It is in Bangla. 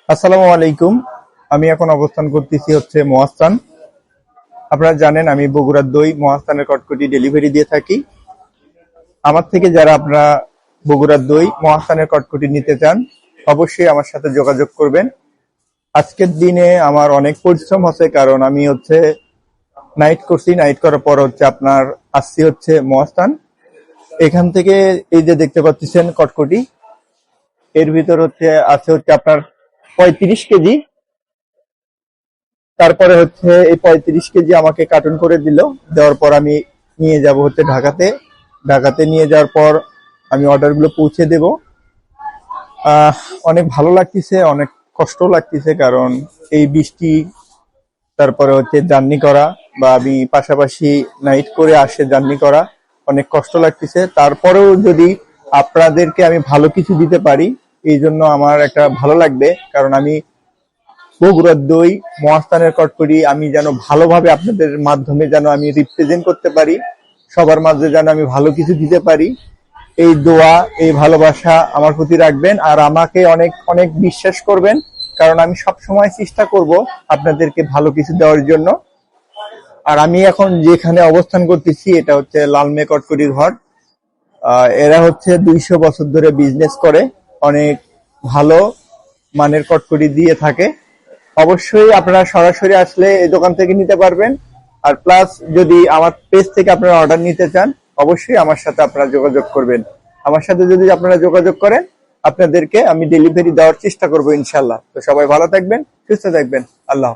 আসসালামু আলাইকুম। আমি এখন অবস্থান করতেছি হচ্ছে মহাস্থান। আপনারা জানেন আমি বগুড়ার দই মহাস্থানের কটকটি ডেলিভারি দিয়ে থাকি। আমার থেকে যারা আপনারা বগুড়ার দই মহাস্থানের কটকটি নিতে চান অবশ্যই আমার সাথে যোগাযোগ করবেন। আজকের দিনে আমার অনেক পরিশ্রম হচ্ছে, কারণ আমি হচ্ছে নাইট করছি। নাইট করার পর হচ্ছে আপনার আসছি হচ্ছে মহাস্থান। এখান থেকে এই যে দেখতে পাচ্ছেন কটকটি, এর ভিতর হচ্ছে আছে হচ্ছে আপনার 35 কেজি। তারপরে হচ্ছে এই 35 কেজি আমাকে কার্টন করে দিল। দেওয়ার পর আমি নিয়ে যাব হচ্ছে ঢাকাতে। ঢাকাতে নিয়ে যাওয়ার পর আমি অর্ডারগুলো পৌঁছে দেব। আহ অনেক ভালো লাগতেছে, অনেক কষ্ট লাগতেছে, কারণ এই বৃষ্টি, তারপরে হচ্ছে জার্নি করা, বা আমি পাশাপাশি নাইট করে আসে জার্নি করা, অনেক কষ্ট লাগতেছে। তারপরেও যদি আপনাদেরকে আমি ভালো কিছু দিতে পারি, এই জন্য আমার একটা ভালো লাগবে, কারণ আমি বগুড়ার দই মহাস্থানের কটকটি আমি যেন ভালোভাবে আপনাদের মাধ্যমে যেন আমি রিপ্রেজেন্ট করতে পারি, সবার মাঝে যেন আমি ভালো কিছু দিতে পারি। এই দোয়া, এই ভালোবাসা আমার প্রতি রাখবেন, আর আমাকে অনেক অনেক বিশ্বাস করবেন, কারণ আমি সব সময় চেষ্টা করব আপনাদেরকে ভালো কিছু দেওয়ার জন্য। আর আমি এখন যেখানে অবস্থান করতেছি এটা হচ্ছে লালমে কটকটি ঘর। এরা হচ্ছে 200 বছর ধরে বিজনেস করে, অনেক ভালো মানের কটকটি দিয়ে থাকে। অবশ্যই আপনারা সরাসরি আসলে এই দোকান থেকে নিতে পারবেন। আর প্লাস যদি আমার পেজ থেকে আপনারা অর্ডার নিতে চান অবশ্যই আমার সাথে আপনারা যোগাযোগ করবেন। আমার সাথে যদি আপনারা যোগাযোগ করেন আপনাদেরকে আমি ডেলিভারি দেওয়ার চেষ্টা করবো ইনশাল্লাহ। তো সবাই ভালো থাকবেন, সুস্থ থাকবেন। আল্লাহ।